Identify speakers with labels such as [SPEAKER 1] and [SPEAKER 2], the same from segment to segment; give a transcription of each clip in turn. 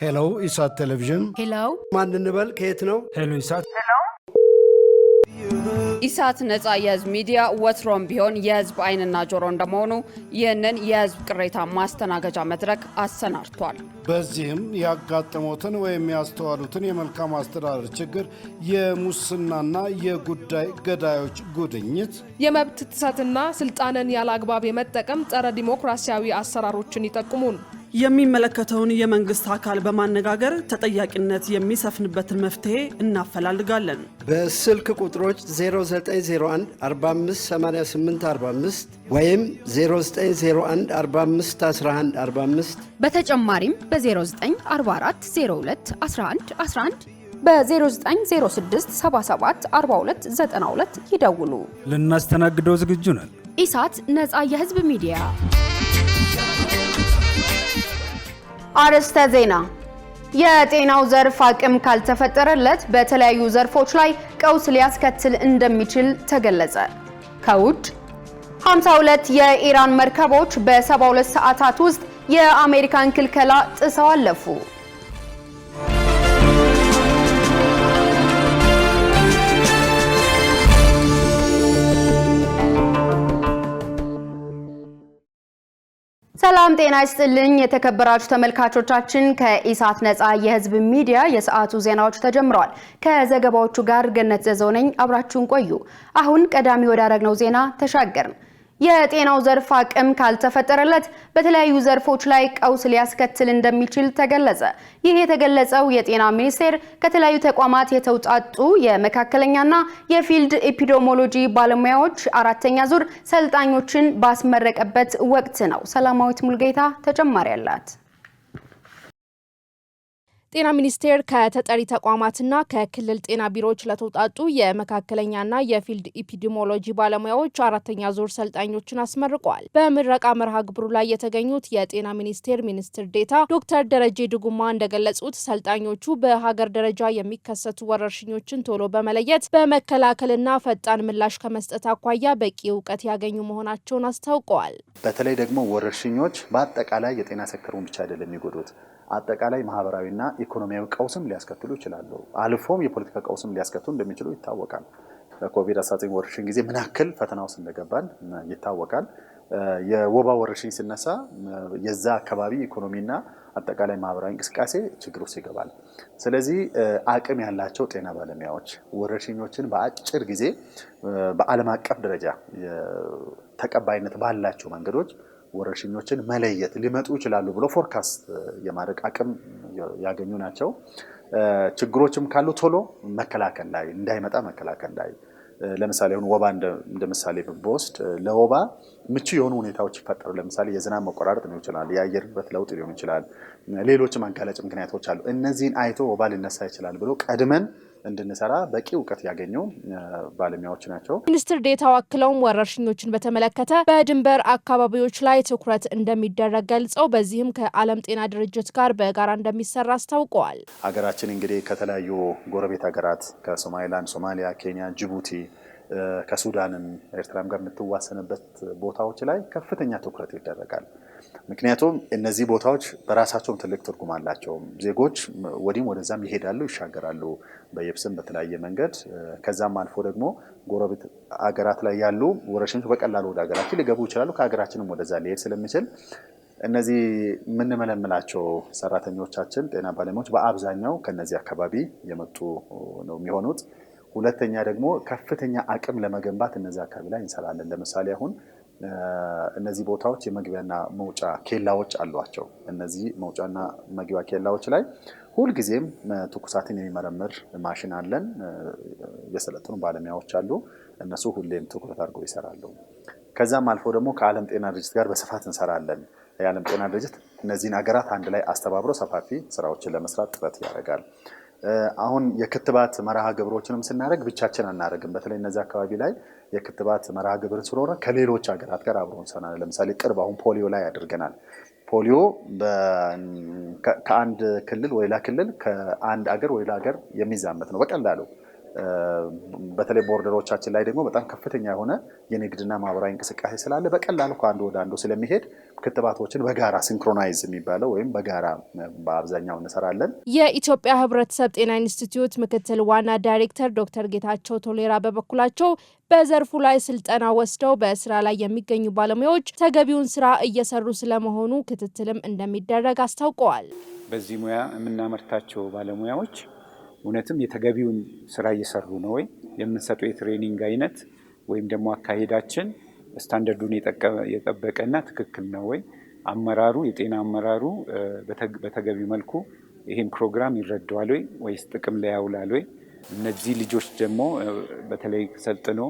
[SPEAKER 1] ሄሎ ኢሳት ቴሌቪዥን
[SPEAKER 2] ሄሎ
[SPEAKER 3] ማን እንበል ከየት ነው?
[SPEAKER 1] ሄሎ ኢሳት
[SPEAKER 2] ኢሳት ነፃ የህዝብ ሚዲያ ወትሮም ቢሆን የህዝብ አይንና ጆሮ እንደመሆኑ ይህንን የህዝብ ቅሬታ ማስተናገጃ መድረክ አሰናድቷል።
[SPEAKER 1] በዚህም ያጋጠሙትን ወይም ያስተዋሉትን የመልካም አስተዳደር ችግር፣ የሙስናና የጉዳይ ገዳዮች ጉድኝት፣
[SPEAKER 4] የመብት ጥሰትና ስልጣንን ያለአግባብ የመጠቀም ጸረ ዲሞክራሲያዊ አሰራሮችን ይጠቁሙን።
[SPEAKER 5] የሚመለከተውን የመንግስት አካል በማነጋገር ተጠያቂነት የሚሰፍንበትን መፍትሄ እናፈላልጋለን።
[SPEAKER 3] በስልክ ቁጥሮች 0901 458845 ወይም 0901 451145
[SPEAKER 6] በተጨማሪም በ0944 02 11 11 በ0906 77 42 92 ይደውሉ።
[SPEAKER 1] ልናስተናግደው ዝግጁ ነን።
[SPEAKER 6] ኢሳት ነፃ የህዝብ ሚዲያ። አርዕስተ ዜና። የጤናው ዘርፍ አቅም ካልተፈጠረለት በተለያዩ ዘርፎች ላይ ቀውስ ሊያስከትል እንደሚችል ተገለጸ። ከውጭ 52 የኢራን መርከቦች በ72 ሰዓታት ውስጥ የአሜሪካን ክልከላ ጥሰው አለፉ። ሰላም ጤና ይስጥልኝ የተከበራችሁ ተመልካቾቻችን፣ ከኢሳት ነፃ የህዝብ ሚዲያ የሰዓቱ ዜናዎች ተጀምረዋል። ከዘገባዎቹ ጋር ገነት ዘዘው ነኝ። አብራችሁን ቆዩ። አሁን ቀዳሚ ወዳደረግነው ዜና ተሻገርን። የጤናው ዘርፍ አቅም ካልተፈጠረለት በተለያዩ ዘርፎች ላይ ቀውስ ሊያስከትል እንደሚችል ተገለጸ። ይህ የተገለጸው የጤና ሚኒስቴር ከተለያዩ ተቋማት የተውጣጡ የመካከለኛና የፊልድ ኤፒዲሚዮሎጂ ባለሙያዎች አራተኛ ዙር ሰልጣኞችን ባስመረቀበት ወቅት ነው። ሰላማዊት ሙልጌታ ተጨማሪ አላት።
[SPEAKER 4] ጤና ሚኒስቴር ከተጠሪ ተቋማትና ከክልል ጤና ቢሮዎች ለተውጣጡ የመካከለኛና የፊልድ ኤፒዲሚዮሎጂ ባለሙያዎች አራተኛ ዙር ሰልጣኞችን አስመርቋል። በምረቃ መርሃ ግብሩ ላይ የተገኙት የጤና ሚኒስቴር ሚኒስትር ዴኤታ ዶክተር ደረጀ ድጉማ እንደገለጹት ሰልጣኞቹ በሀገር ደረጃ የሚከሰቱ ወረርሽኞችን ቶሎ በመለየት በመከላከልና ፈጣን ምላሽ ከመስጠት አኳያ በቂ እውቀት ያገኙ መሆናቸውን አስታውቀዋል።
[SPEAKER 7] በተለይ ደግሞ ወረርሽኞች በአጠቃላይ የጤና ሴክተሩን ብቻ አይደለም የሚጎዱት፣ አጠቃላይ ማህበራዊና ኢኮኖሚያዊ ቀውስም ሊያስከትሉ ይችላሉ። አልፎም የፖለቲካ ቀውስም ሊያስከትሉ እንደሚችሉ ይታወቃል። በኮቪድ-19 ወረርሽኝ ጊዜ ምን ያክል ፈተና ውስጥ እንደገባን ይታወቃል። የወባ ወረርሽኝ ሲነሳ የዛ አካባቢ ኢኮኖሚና አጠቃላይ ማህበራዊ እንቅስቃሴ ችግር ውስጥ ይገባል። ስለዚህ አቅም ያላቸው ጤና ባለሙያዎች ወረርሽኞችን በአጭር ጊዜ በዓለም አቀፍ ደረጃ ተቀባይነት ባላቸው መንገዶች ወረርሽኞችን መለየት ሊመጡ ይችላሉ ብሎ ፎርካስት የማድረግ አቅም ያገኙ ናቸው። ችግሮችም ካሉ ቶሎ መከላከል ላይ እንዳይመጣ መከላከል ላይ ለምሳሌ አሁን ወባ እንደ ምሳሌ ብንወስድ ለወባ ምቹ የሆኑ ሁኔታዎች ይፈጠሩ። ለምሳሌ የዝናብ መቆራረጥ ሊሆን ይችላል፣ የአየር ንብረት ለውጥ ሊሆን ይችላል፣ ሌሎችም አጋላጭ ምክንያቶች አሉ። እነዚህን አይቶ ወባ ሊነሳ ይችላል ብሎ ቀድመን እንድንሰራ በቂ እውቀት ያገኙ ባለሙያዎች ናቸው።
[SPEAKER 4] ሚኒስትር ዴኤታው አክለውም ወረርሽኞችን በተመለከተ በድንበር አካባቢዎች ላይ ትኩረት እንደሚደረግ ገልጸው በዚህም ከዓለም ጤና ድርጅት ጋር በጋራ እንደሚሰራ አስታውቀዋል።
[SPEAKER 7] ሀገራችን እንግዲህ ከተለያዩ ጎረቤት ሀገራት ከሶማሊላንድ፣ ሶማሊያ፣ ኬንያ፣ ጅቡቲ ከሱዳንም ኤርትራም ጋር የምትዋሰንበት ቦታዎች ላይ ከፍተኛ ትኩረት ይደረጋል። ምክንያቱም እነዚህ ቦታዎች በራሳቸውም ትልቅ ትርጉም አላቸው። ዜጎች ወዲህም ወደዛም ይሄዳሉ፣ ይሻገራሉ በየብስም በተለያየ መንገድ። ከዛም አልፎ ደግሞ ጎረቤት ሀገራት ላይ ያሉ ወረርሽኞች በቀላሉ ወደ ሀገራችን ሊገቡ ይችላሉ። ከሀገራችንም ወደዛ ሊሄድ ስለሚችል እነዚህ የምንመለምላቸው ሰራተኞቻችን ጤና ባለሙያዎች በአብዛኛው ከነዚህ አካባቢ የመጡ ነው የሚሆኑት። ሁለተኛ ደግሞ ከፍተኛ አቅም ለመገንባት እነዚህ አካባቢ ላይ እንሰራለን። ለምሳሌ አሁን እነዚህ ቦታዎች የመግቢያና መውጫ ኬላዎች አሏቸው። እነዚህ መውጫና መግቢያ ኬላዎች ላይ ሁልጊዜም ትኩሳትን የሚመረምር ማሽን አለን። የሰለጠኑ ባለሙያዎች አሉ። እነሱ ሁሌም ትኩረት አድርገው ይሰራሉ። ከዛም አልፎ ደግሞ ከዓለም ጤና ድርጅት ጋር በስፋት እንሰራለን። የዓለም ጤና ድርጅት እነዚህን ሀገራት አንድ ላይ አስተባብሮ ሰፋፊ ስራዎችን ለመስራት ጥረት ያደርጋል። አሁን የክትባት መርሃ ግብሮችንም ስናደርግ ብቻችን አናደርግም። በተለይ እነዚህ አካባቢ ላይ የክትባት መርሃ ግብር ስለሆነ ከሌሎች ሀገራት ጋር አብሮ እንሰራለን። ለምሳሌ ቅርብ አሁን ፖሊዮ ላይ አድርገናል። ፖሊዮ ከአንድ ክልል ወይላ ክልል ከአንድ አገር ወይላ አገር የሚዛመት ነው። በቀላሉ በተለይ ቦርደሮቻችን ላይ ደግሞ በጣም ከፍተኛ የሆነ የንግድና ማህበራዊ እንቅስቃሴ ስላለ በቀላሉ ከአንዱ ወደ አንዱ ስለሚሄድ ክትባቶችን በጋራ ሲንክሮናይዝ የሚባለው ወይም በጋራ በአብዛኛው እንሰራለን።
[SPEAKER 4] የኢትዮጵያ ሕብረተሰብ ጤና ኢንስቲትዩት ምክትል ዋና ዳይሬክተር ዶክተር ጌታቸው ቶሌራ በበኩላቸው በዘርፉ ላይ ስልጠና ወስደው በስራ ላይ የሚገኙ ባለሙያዎች ተገቢውን ስራ እየሰሩ ስለመሆኑ ክትትልም እንደሚደረግ አስታውቀዋል።
[SPEAKER 8] በዚህ ሙያ የምናመርታቸው ባለሙያዎች እውነትም የተገቢውን ስራ እየሰሩ ነው ወይ? የምንሰጠው የትሬኒንግ አይነት ወይም ደግሞ አካሄዳችን ስታንዳርዱን የጠበቀና ትክክል ነው ወይ? አመራሩ የጤና አመራሩ በተገቢው መልኩ ይሄን ፕሮግራም ይረዳዋል ወይ ወይስ ጥቅም ላይ ያውላል ወይ? እነዚህ ልጆች ደግሞ በተለይ ሰልጥኖ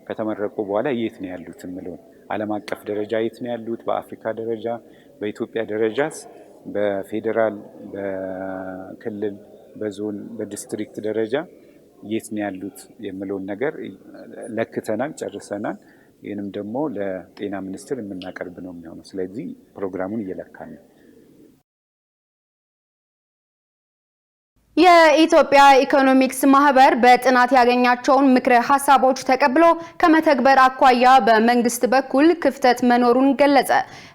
[SPEAKER 8] ከተመረቁ በኋላ የት ነው ያሉት ምለውን ዓለም አቀፍ ደረጃ የት ነው ያሉት? በአፍሪካ ደረጃ፣ በኢትዮጵያ ደረጃስ፣ በፌዴራል፣ በክልል፣ በዞን፣ በዲስትሪክት ደረጃ የት ነው ያሉት የሚለውን ነገር ለክተናል፣ ጨርሰናል። ይህንም ደግሞ ለጤና ሚኒስቴር የምናቀርብ ነው የሚሆነው። ስለዚህ ፕሮግራሙን እየለካን ነው።
[SPEAKER 6] የኢትዮጵያ ኢኮኖሚክስ ማህበር በጥናት ያገኛቸውን ምክረ ሀሳቦች ተቀብሎ ከመተግበር አኳያ በመንግስት በኩል ክፍተት መኖሩን ገለጸ።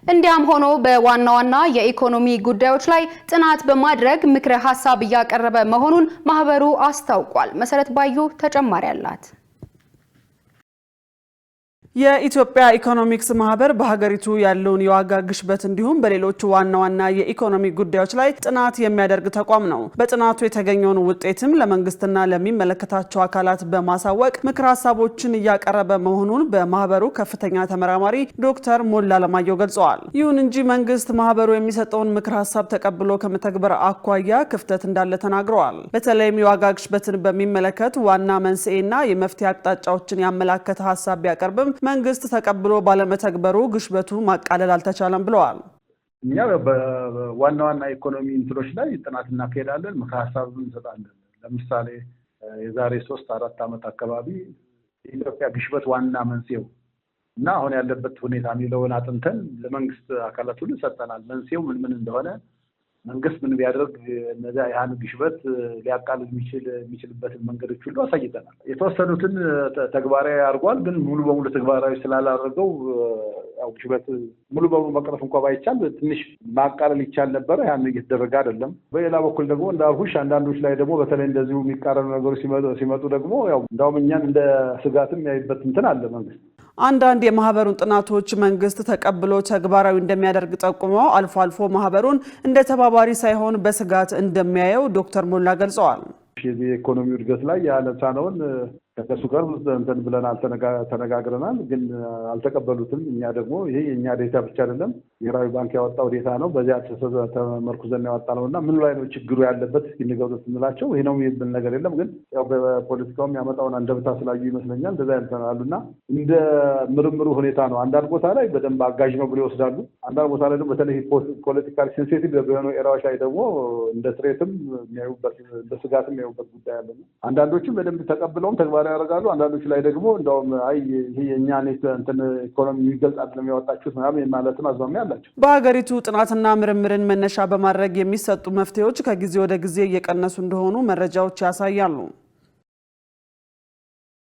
[SPEAKER 6] እንዲያም ሆኖ በዋና ዋና የኢኮኖሚ ጉዳዮች ላይ ጥናት በማድረግ ምክረ ሀሳብ እያቀረበ መሆኑን ማህበሩ አስታውቋል። መሰረት ባዩ ተጨማሪ አላት።
[SPEAKER 5] የኢትዮጵያ ኢኮኖሚክስ ማህበር በሀገሪቱ ያለውን የዋጋ ግሽበት እንዲሁም በሌሎች ዋና ዋና የኢኮኖሚ ጉዳዮች ላይ ጥናት የሚያደርግ ተቋም ነው። በጥናቱ የተገኘውን ውጤትም ለመንግስትና ለሚመለከታቸው አካላት በማሳወቅ ምክር ሀሳቦችን እያቀረበ መሆኑን በማህበሩ ከፍተኛ ተመራማሪ ዶክተር ሞላ አለማየሁ ገልጸዋል። ይሁን እንጂ መንግስት ማህበሩ የሚሰጠውን ምክር ሀሳብ ተቀብሎ ከመተግበር አኳያ ክፍተት እንዳለ ተናግረዋል። በተለይም የዋጋ ግሽበትን በሚመለከት ዋና መንስኤና የመፍትሄ አቅጣጫዎችን ያመላከተ ሀሳብ ቢያቀርብም መንግስት ተቀብሎ ባለመተግበሩ ግሽበቱ ማቃለል አልተቻለም ብለዋል።
[SPEAKER 9] እኛ በዋና ዋና ኢኮኖሚ እንትኖች ላይ ጥናት እናካሄዳለን፣ ምክረ ሀሳብ እንሰጣለን። ለምሳሌ የዛሬ 3-4 ዓመት አካባቢ የኢትዮጵያ ግሽበት ዋና መንስኤው እና አሁን ያለበት ሁኔታ የሚለውን አጥንተን ለመንግስት አካላት ሁሉ ሰጠናል። መንስኤው ምን እንደሆነ መንግስት ምን ቢያደርግ እነዚያ ያን ግሽበት ሊያቃልል የሚችልበትን መንገዶች ሁሉ አሳይተናል። የተወሰኑትን ተግባራዊ አድርጓል፣ ግን ሙሉ በሙሉ ተግባራዊ ስላላደረገው ያው ግሽበት ሙሉ በሙሉ መቅረፍ እንኳን ባይቻል ትንሽ ማቃለል ይቻል ነበር። ያን እየተደረገ አይደለም። በሌላ በኩል ደግሞ እንዳልኩሽ አንዳንዶች ላይ ደግሞ በተለይ እንደዚሁ የሚቃረኑ ነገሮች ሲመጡ ደግሞ ያው እንዳውም እኛን እንደ ስጋትም ያይበት እንትን አለ መንግስት።
[SPEAKER 5] አንዳንድ የማህበሩን ጥናቶች መንግስት ተቀብሎ ተግባራዊ እንደሚያደርግ ጠቁመው አልፎ አልፎ ማህበሩን እንደ ተባባሪ ሳይሆን በስጋት እንደሚያየው ዶክተር ሞላ ገልጸዋል።
[SPEAKER 9] የዚህ ኢኮኖሚ እድገት ላይ ያለቻነውን ከነሱ ጋር እንትን ብለናል፣ ተነጋግረናል፣ ግን አልተቀበሉትም። እኛ ደግሞ ይሄ የኛ ዴታ ብቻ አይደለም፣ ብሔራዊ ባንክ ያወጣው ዴታ ነው። በዚያ ተመርኩዘን ያወጣነው እና ምን ላይ ነው ችግሩ ያለበት እንገውት እንላቸው ይሄ ነው የሚል ነገር የለም። ግን ያው በፖለቲካውም ያመጣውን አንደብታ ስላዩ ይመስለኛል እንደዛ ያንተናሉና እንደ ምርምሩ ሁኔታ ነው። አንዳንድ ቦታ ላይ በደንብ አጋዥ ነው ብሎ ይወስዳሉ። አንዳንድ ቦታ ላይ ደግሞ በተለይ ፖለቲካል ሴንሲቲቭ በሆኑ ኤራዎች ላይ ደግሞ እንደ ትሬትም የሚያዩበት እንደ ስጋትም የሚያዩበት ጉዳይ አለ። አንዳንዶችም በደንብ ተቀብለውም ተግባራዊ ያደርጋሉ። አንዳንዶች ላይ ደግሞ እንደውም አይ ይሄ የኛ እንትን ኢኮኖሚ የሚገልጽ አይደለም ያወጣችሁት ምናምን ማለትም አዝማሚያ አላቸው።
[SPEAKER 5] በሀገሪቱ ጥናትና ምርምርን መነሻ በማድረግ የሚሰጡ መፍትሄዎች ከጊዜ ወደ ጊዜ እየቀነሱ እንደሆኑ መረጃዎች ያሳያሉ።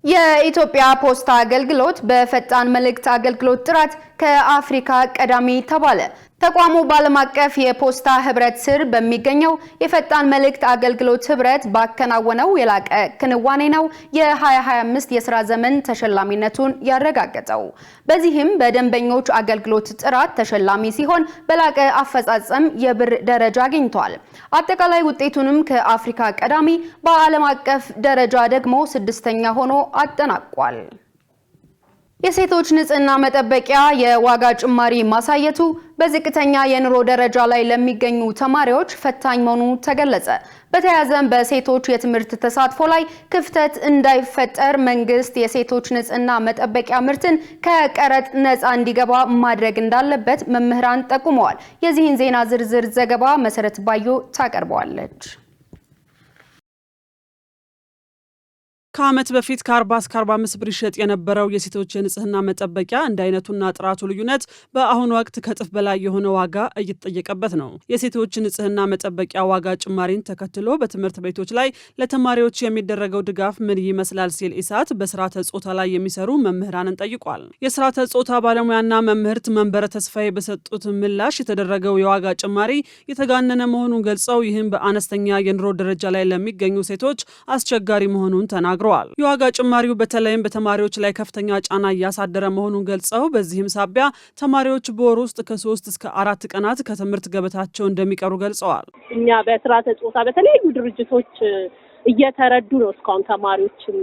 [SPEAKER 6] የኢትዮጵያ ፖስታ አገልግሎት በፈጣን መልእክት አገልግሎት ጥራት ከአፍሪካ ቀዳሚ ተባለ። ተቋሙ በዓለም አቀፍ የፖስታ ህብረት ስር በሚገኘው የፈጣን መልእክት አገልግሎት ህብረት ባከናወነው የላቀ ክንዋኔ ነው የ2025 የሥራ ዘመን ተሸላሚነቱን ያረጋገጠው። በዚህም በደንበኞች አገልግሎት ጥራት ተሸላሚ ሲሆን በላቀ አፈጻጸም የብር ደረጃ አግኝቷል። አጠቃላይ ውጤቱንም ከአፍሪካ ቀዳሚ በዓለም አቀፍ ደረጃ ደግሞ 6ኛ ሆኖ አጠናቋል። የሴቶች ንጽህና መጠበቂያ የዋጋ ጭማሪ ማሳየቱ በዝቅተኛ የኑሮ ደረጃ ላይ ለሚገኙ ተማሪዎች ፈታኝ መሆኑ ተገለጸ። በተያያዘም በሴቶች የትምህርት ተሳትፎ ላይ ክፍተት እንዳይፈጠር መንግስት የሴቶች ንጽህና መጠበቂያ ምርትን ከቀረጥ ነፃ እንዲገባ ማድረግ እንዳለበት መምህራን ጠቁመዋል። የዚህን ዜና ዝርዝር ዘገባ መሰረት ባዩ ታቀርበዋለች።
[SPEAKER 5] ከዓመት በፊት ከ40 እስከ 45 ብር ይሸጥ የነበረው የሴቶች የንጽህና መጠበቂያ እንደ አይነቱና ጥራቱ ልዩነት በአሁኑ ወቅት ከጥፍ በላይ የሆነ ዋጋ እየተጠየቀበት ነው። የሴቶች ንጽህና መጠበቂያ ዋጋ ጭማሪን ተከትሎ በትምህርት ቤቶች ላይ ለተማሪዎች የሚደረገው ድጋፍ ምን ይመስላል ሲል ኢሳት በስርዓተ ጾታ ላይ የሚሰሩ መምህራንን ጠይቋል። የስርዓተ ጾታ ባለሙያና መምህርት መንበረ ተስፋዬ በሰጡት ምላሽ የተደረገው የዋጋ ጭማሪ የተጋነነ መሆኑን ገልጸው ይህም በአነስተኛ የኑሮ ደረጃ ላይ ለሚገኙ ሴቶች አስቸጋሪ መሆኑን ተናግረዋል። የዋጋ ጭማሪው በተለይም በተማሪዎች ላይ ከፍተኛ ጫና እያሳደረ መሆኑን ገልጸው በዚህም ሳቢያ ተማሪዎች በወር ውስጥ ከ3 እስከ 4 ቀናት ከትምህርት ገበታቸው እንደሚቀሩ ገልጸዋል።
[SPEAKER 10] እኛ በስርዓተ ጾታ በተለያዩ ድርጅቶች እየተረዱ ነው እስካሁን ተማሪዎችም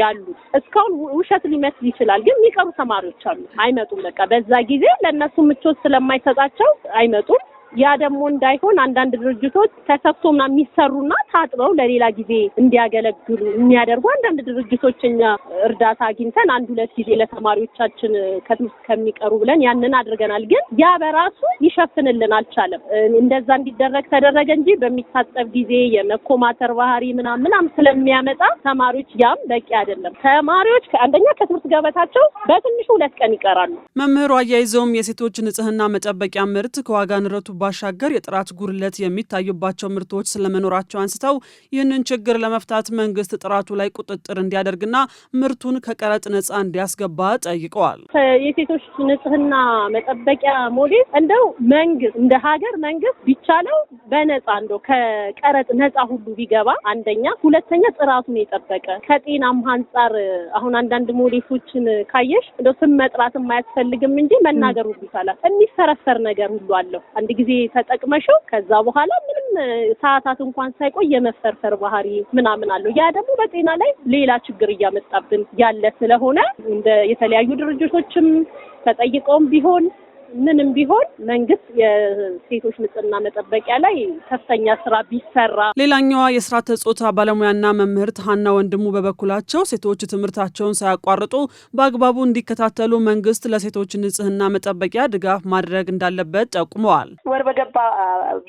[SPEAKER 10] ያሉ። እስካሁን ውሸት ሊመስል ይችላል፣ ግን የሚቀሩ ተማሪዎች አሉ። አይመጡም። በቃ በዛ ጊዜ ለነሱ ምቾት ስለማይሰጣቸው አይመጡም። ያ ደግሞ እንዳይሆን አንዳንድ ድርጅቶች ተሰፍቶና የሚሰሩና ታጥበው ለሌላ ጊዜ እንዲያገለግሉ የሚያደርጉ አንዳንድ ድርጅቶች እኛ እርዳታ አግኝተን 1-2 ጊዜ ለተማሪዎቻችን ከትምህርት ከሚቀሩ ብለን ያንን አድርገናል። ግን ያ በራሱ ይሸፍንልን አልቻለም። እንደዛ እንዲደረግ ተደረገ እንጂ በሚታጠብ ጊዜ የመኮማተር ባህሪ ምናምን ስለሚያመጣ ተማሪዎች ያም በቂ አይደለም። ተማሪዎች አንደኛ ከትምህርት ገበታቸው በትንሹ 2 ቀን ይቀራሉ።
[SPEAKER 5] መምህሩ አያይዘውም የሴቶች ንጽህና መጠበቂያ ምርት ከዋጋ ንረቱ ባሻገር የጥራት ጉድለት የሚታዩባቸው ምርቶች ስለመኖራቸው አንስተው ይህንን ችግር ለመፍታት መንግስት ጥራቱ ላይ ቁጥጥር እንዲያደርግና ምርቱን ከቀረጥ ነፃ እንዲያስገባ ጠይቀዋል።
[SPEAKER 10] የሴቶች ንጽህና መጠበቂያ ሞዴል እንደው መንግስት እንደ ሀገር መንግስት ቢቻለው በነፃ እንደው ከቀረጥ ነፃ ሁሉ ቢገባ አንደኛ፣ ሁለተኛ ጥራቱን የጠበቀ ከጤናም አንፃር አሁን አንዳንድ ሞዴሎችን ካየሽ እንደው ስም መጥራትም አያስፈልግም እንጂ መናገር ሁሉ ይቻላል። የሚፈረፈር ነገር ሁሉ አለው። አንድ ጊዜ ተጠቅመሽው ከዛ በኋላ ምንም ሰዓታት እንኳን ሳይቆይ የመፈርፈር ባህሪ ምናምን አለው። ያ ደግሞ በጤና ላይ ሌላ ችግር እያመጣብን ያለ ስለሆነ እንደ የተለያዩ ድርጅቶችም ተጠይቀውም ቢሆን ምንም ቢሆን መንግስት የሴቶች ንጽህና መጠበቂያ ላይ ከፍተኛ ስራ ቢሰራ።
[SPEAKER 5] ሌላኛዋ የስርዓተ ጾታ ባለሙያና መምህርት ሀና ወንድሙ በበኩላቸው ሴቶች ትምህርታቸውን ሳያቋርጡ በአግባቡ እንዲከታተሉ መንግስት ለሴቶች ንጽህና መጠበቂያ ድጋፍ ማድረግ እንዳለበት ጠቁመዋል።
[SPEAKER 11] ወር በገባ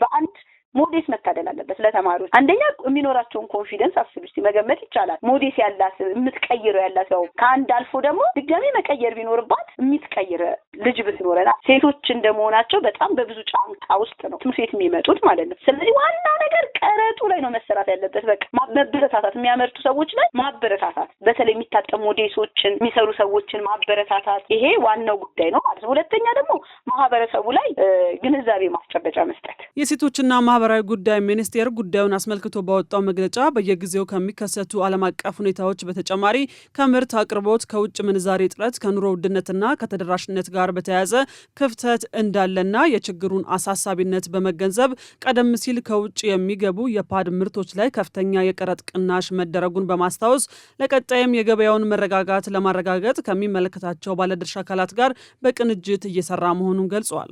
[SPEAKER 11] በአንድ ሞዴስ መታደል አለበት ለተማሪዎች። አንደኛ የሚኖራቸውን ኮንፊደንስ አስቡ እስቲ መገመት ይቻላል። ሞዴስ ያላት የምትቀይረው ያላት ሰው ከአንድ አልፎ ደግሞ ድጋሚ መቀየር ቢኖርባት የምትቀይር ልጅ ብትኖረና ሴቶች እንደመሆናቸው በጣም በብዙ ጫንቃ ውስጥ ነው ትምህርት ቤት የሚመጡት ማለት ነው። ስለዚህ ዋና ነገር ቀረጡ ላይ ነው መሰራት ያለበት። በቃ ማበረታታት፣ የሚያመርቱ ሰዎች ላይ ማበረታታት፣ በተለይ የሚታጠሙ ሞዴሶችን የሚሰሩ ሰዎችን ማበረታታት፣ ይሄ ዋናው ጉዳይ ነው ማለት ነው። ሁለተኛ ደግሞ ማህበረሰቡ ላይ ግንዛቤ ማስጨበጫ መስጠት።
[SPEAKER 5] የሴቶችና ማህበራዊ ጉዳይ ሚኒስቴር ጉዳዩን አስመልክቶ ባወጣው መግለጫ በየጊዜው ከሚከሰቱ ዓለም አቀፍ ሁኔታዎች በተጨማሪ ከምርት አቅርቦት፣ ከውጭ ምንዛሬ እጥረት፣ ከኑሮ ውድነትና ከተደራሽነት ጋር በተያያዘ ክፍተት እንዳለና የችግሩን አሳሳቢነት በመገንዘብ ቀደም ሲል ከውጭ የሚገቡ የፓድ ምርቶች ላይ ከፍተኛ የቀረጥ ቅናሽ መደረጉን በማስታወስ ለቀጣይም የገበያውን መረጋጋት ለማረጋገጥ ከሚመለከታቸው ባለድርሻ አካላት ጋር በቅንጅት እየሰራ መሆኑን ገልጿል።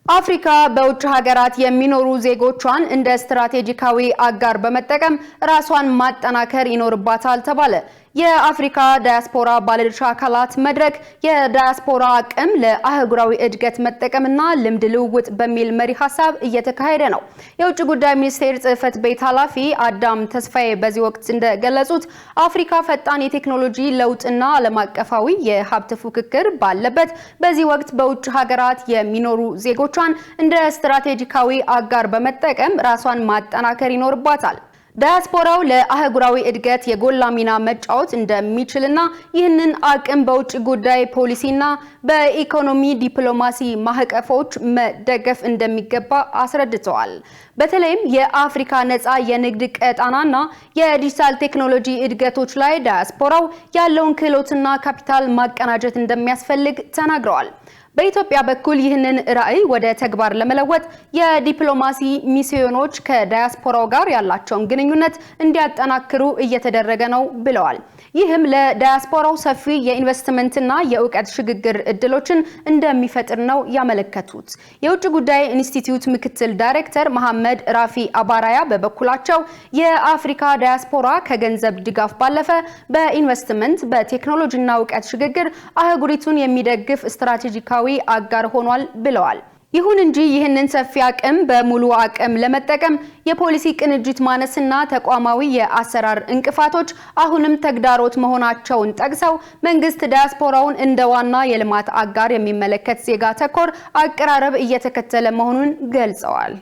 [SPEAKER 6] አፍሪካ በውጭ ሀገራት የሚኖሩ ዜጎቿን እንደ ስትራቴጂካዊ አጋር በመጠቀም ራሷን ማጠናከር ይኖርባታል ተባለ። የአፍሪካ ዳያስፖራ ባለድርሻ አካላት መድረክ የዳያስፖራ አቅም ለአህጉራዊ እድገት መጠቀምና ልምድ ልውውጥ በሚል መሪ ሀሳብ እየተካሄደ ነው። የውጭ ጉዳይ ሚኒስቴር ጽሕፈት ቤት ኃላፊ አዳም ተስፋዬ በዚህ ወቅት እንደገለጹት አፍሪካ ፈጣን የቴክኖሎጂ ለውጥና ዓለም አቀፋዊ የሀብት ፉክክር ባለበት በዚህ ወቅት በውጭ ሀገራት የሚኖሩ ዜጎቿን እንደ ስትራቴጂካዊ አጋር በመጠቀም ራሷን ማጠናከር ይኖርባታል። ዳያስፖራው ለአህጉራዊ እድገት የጎላ ሚና መጫወት እንደሚችልና ይህንን አቅም በውጭ ጉዳይ ፖሊሲና በኢኮኖሚ ዲፕሎማሲ ማህቀፎች መደገፍ እንደሚገባ አስረድተዋል። በተለይም የአፍሪካ ነፃ የንግድ ቀጣናና የዲጂታል ቴክኖሎጂ እድገቶች ላይ ዳያስፖራው ያለውን ክህሎትና ካፒታል ማቀናጀት እንደሚያስፈልግ ተናግረዋል። በኢትዮጵያ በኩል ይህንን ራዕይ ወደ ተግባር ለመለወጥ የዲፕሎማሲ ሚስዮኖች ከዳያስፖራው ጋር ያላቸውን ግንኙነት እንዲያጠናክሩ እየተደረገ ነው ብለዋል። ይህም ለዳያስፖራው ሰፊ የኢንቨስትመንትና የእውቀት ሽግግር እድሎችን እንደሚፈጥር ነው ያመለከቱት። የውጭ ጉዳይ ኢንስቲትዩት ምክትል ዳይሬክተር መሐመድ ራፊ አባራያ በበኩላቸው የአፍሪካ ዳያስፖራ ከገንዘብ ድጋፍ ባለፈ በኢንቨስትመንት በቴክኖሎጂና እውቀት ሽግግር አህጉሪቱን የሚደግፍ ስትራቴጂካዊ አጋር ሆኗል ብለዋል። ይሁን እንጂ ይህንን ሰፊ አቅም በሙሉ አቅም ለመጠቀም የፖሊሲ ቅንጅት ማነስና ተቋማዊ የአሰራር እንቅፋቶች አሁንም ተግዳሮት መሆናቸውን ጠቅሰው መንግስት ዲያስፖራውን እንደ ዋና የልማት አጋር የሚመለከት ዜጋ ተኮር አቀራረብ እየተከተለ መሆኑን ገልጸዋል።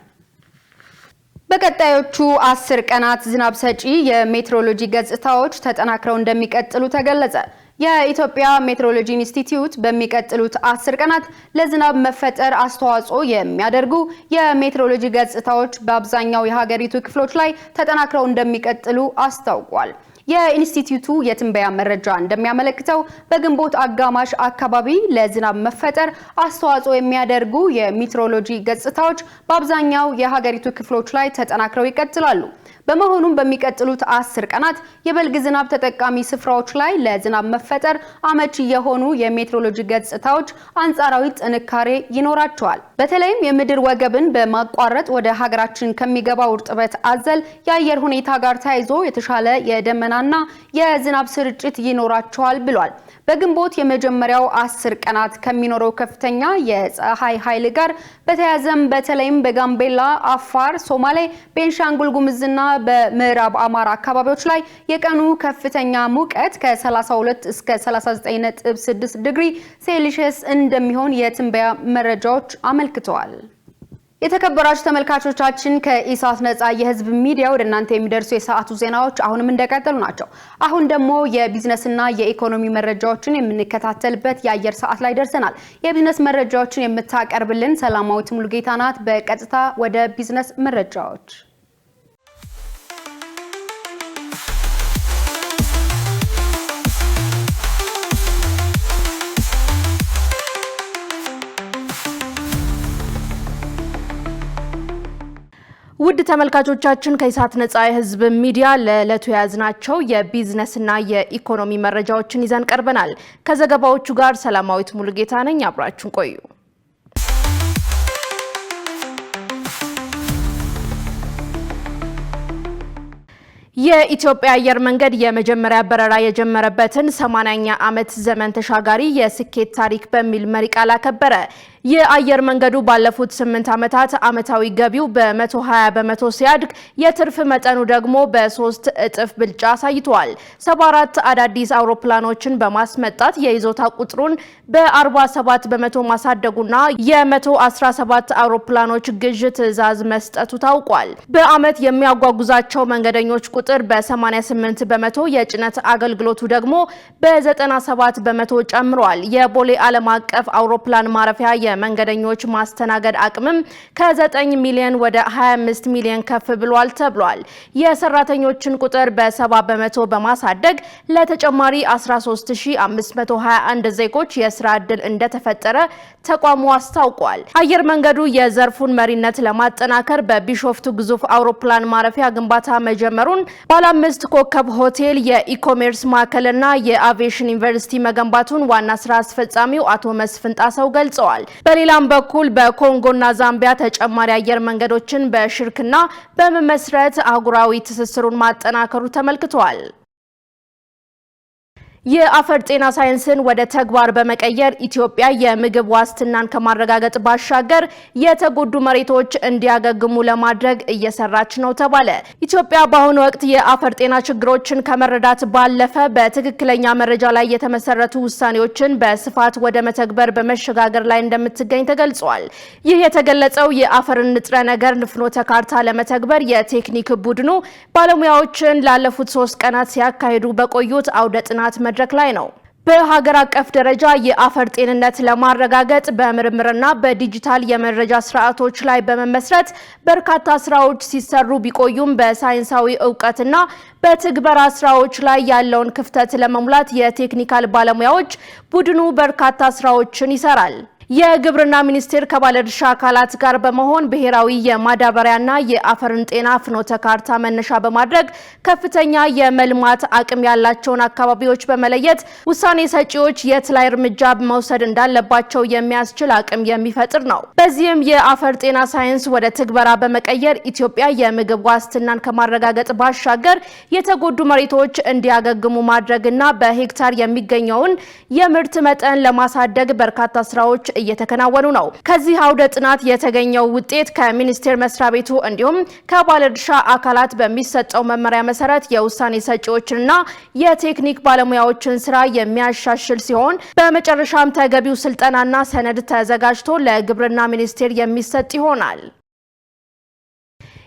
[SPEAKER 6] በቀጣዮቹ 10 ቀናት ዝናብ ሰጪ የሜትሮሎጂ ገጽታዎች ተጠናክረው እንደሚቀጥሉ ተገለጸ። የኢትዮጵያ ሜትሮሎጂ ኢንስቲትዩት በሚቀጥሉት 10 ቀናት ለዝናብ መፈጠር አስተዋጽኦ የሚያደርጉ የሜትሮሎጂ ገጽታዎች በአብዛኛው የሀገሪቱ ክፍሎች ላይ ተጠናክረው እንደሚቀጥሉ አስታውቋል። የኢንስቲትዩቱ የትንበያ መረጃ እንደሚያመለክተው በግንቦት አጋማሽ አካባቢ ለዝናብ መፈጠር አስተዋጽኦ የሚያደርጉ የሜትሮሎጂ ገጽታዎች በአብዛኛው የሀገሪቱ ክፍሎች ላይ ተጠናክረው ይቀጥላሉ። በመሆኑም በሚቀጥሉት 10 ቀናት የበልግ ዝናብ ተጠቃሚ ስፍራዎች ላይ ለዝናብ መፈጠር አመቺ የሆኑ የሜትሮሎጂ ገጽታዎች አንጻራዊ ጥንካሬ ይኖራቸዋል። በተለይም የምድር ወገብን በማቋረጥ ወደ ሀገራችን ከሚገባው እርጥበት አዘል የአየር ሁኔታ ጋር ተያይዞ የተሻለ የደመናና የዝናብ ስርጭት ይኖራቸዋል ብሏል። በግንቦት የመጀመሪያው 10 ቀናት ከሚኖረው ከፍተኛ የፀሐይ ኃይል ጋር በተያያዘም በተለይም በጋምቤላ፣ አፋር፣ ሶማሌ፣ ቤንሻንጉል ጉሙዝና በምዕራብ አማራ አካባቢዎች ላይ የቀኑ ከፍተኛ ሙቀት ከ32 እስከ 39.6 ዲግሪ ሴልሺየስ እንደሚሆን የትንበያ መረጃዎች አመልክተዋል። የተከበራችሁ ተመልካቾቻችን ከኢሳት ነጻ የህዝብ ሚዲያ ወደ እናንተ የሚደርሱ የሰዓቱ ዜናዎች አሁንም እንደቀጠሉ ናቸው። አሁን ደግሞ የቢዝነስና የኢኮኖሚ መረጃዎችን የምንከታተልበት የአየር ሰዓት ላይ ደርሰናል። የቢዝነስ መረጃዎችን የምታቀርብልን ሰላማዊት ሙሉጌታ ናት። በቀጥታ ወደ ቢዝነስ መረጃዎች ውድ ተመልካቾቻችን ከኢሳት ነጻ የህዝብ ሚዲያ ለዕለቱ ያዝናቸው የቢዝነስና የኢኮኖሚ መረጃዎችን ይዘን ቀርበናል። ከዘገባዎቹ ጋር ሰላማዊት ሙሉጌታ ነኝ። አብራችሁን ቆዩ። የኢትዮጵያ አየር መንገድ የመጀመሪያ በረራ የጀመረበትን 80ኛ ዓመት ዘመን ተሻጋሪ የስኬት ታሪክ በሚል መሪ ቃል አከበረ። የአየር መንገዱ ባለፉት 8 ዓመታት ዓመታዊ ገቢው በ120 በመቶ ሲያድግ የትርፍ መጠኑ ደግሞ በ3 እጥፍ ብልጫ አሳይቷል። 74 አዳዲስ አውሮፕላኖችን በማስመጣት የይዞታ ቁጥሩን በ47 በመቶ ማሳደጉና የ117 አውሮፕላኖች ግዥ ትዕዛዝ መስጠቱ ታውቋል። በዓመት የሚያጓጉዛቸው መንገደኞች ቁጥር በ88 በመቶ የጭነት አገልግሎቱ ደግሞ በ97 በመቶ ጨምሯል። የቦሌ ዓለም አቀፍ አውሮፕላን ማረፊያ የመንገደኞች ማስተናገድ አቅምም ከ9 ሚሊዮን ወደ 25 ሚሊዮን ከፍ ብሏል ተብሏል። የሰራተኞችን ቁጥር በ70 በመቶ በማሳደግ ለተጨማሪ 13521 ዜጎች የስራ ዕድል እንደተፈጠረ ተቋሙ አስታውቋል። አየር መንገዱ የዘርፉን መሪነት ለማጠናከር በቢሾፍቱ ግዙፍ አውሮፕላን ማረፊያ ግንባታ መጀመሩን ባለ 5 ኮከብ ሆቴል የኢኮሜርስ ማዕከልና የአቪዬሽን ዩኒቨርሲቲ መገንባቱን ዋና ስራ አስፈጻሚው አቶ መስፍን ጣሰው ገልጸዋል። በሌላም በኩል በኮንጎና ዛምቢያ ተጨማሪ አየር መንገዶችን በሽርክና በመመስረት አህጉራዊ ትስስሩን ማጠናከሩ ተመልክቷል። የአፈር ጤና ሳይንስን ወደ ተግባር በመቀየር ኢትዮጵያ የምግብ ዋስትናን ከማረጋገጥ ባሻገር የተጎዱ መሬቶች እንዲያገግሙ ለማድረግ እየሰራች ነው ተባለ። ኢትዮጵያ በአሁኑ ወቅት የአፈር ጤና ችግሮችን ከመረዳት ባለፈ በትክክለኛ መረጃ ላይ የተመሰረቱ ውሳኔዎችን በስፋት ወደ መተግበር በመሸጋገር ላይ እንደምትገኝ ተገልጿል። ይህ የተገለጸው የአፈርን ንጥረ ነገር ፍኖተ ካርታ ለመተግበር የቴክኒክ ቡድኑ ባለሙያዎችን ላለፉት 3 ቀናት ሲያካሂዱ በቆዩት አውደ ጥናት መድረክ ላይ ነው። በሀገር አቀፍ ደረጃ የአፈር ጤንነት ለማረጋገጥ በምርምርና በዲጂታል የመረጃ ስርዓቶች ላይ በመመስረት በርካታ ስራዎች ሲሰሩ ቢቆዩም በሳይንሳዊ ዕውቀትና በትግበራ ስራዎች ላይ ያለውን ክፍተት ለመሙላት የቴክኒካል ባለሙያዎች ቡድኑ በርካታ ስራዎችን ይሰራል። የግብርና ሚኒስቴር ከባለድርሻ አካላት ጋር በመሆን ብሔራዊ የማዳበሪያና የአፈርን ጤና ፍኖተ ካርታ መነሻ በማድረግ ከፍተኛ የመልማት አቅም ያላቸውን አካባቢዎች በመለየት ውሳኔ ሰጪዎች የት ላይ እርምጃ መውሰድ እንዳለባቸው የሚያስችል አቅም የሚፈጥር ነው። በዚህም የአፈር ጤና ሳይንስ ወደ ትግበራ በመቀየር ኢትዮጵያ የምግብ ዋስትናን ከማረጋገጥ ባሻገር የተጎዱ መሬቶች እንዲያገግሙ ማድረግና በሄክታር የሚገኘውን የምርት መጠን ለማሳደግ በርካታ ስራዎች
[SPEAKER 4] እየተከናወኑ ነው። ከዚህ አውደ ጥናት የተገኘው ውጤት ከሚኒስቴር መስሪያ ቤቱ እንዲሁም ከባለድርሻ አካላት በሚሰጠው መመሪያ መሰረት የውሳኔ ሰጪዎችንና የቴክኒክ ባለሙያዎችን ስራ የሚያሻሽል ሲሆን በመጨረሻም ተገቢው ስልጠናና ሰነድ ተዘጋጅቶ ለግብርና ሚኒስቴር የሚሰጥ ይሆናል።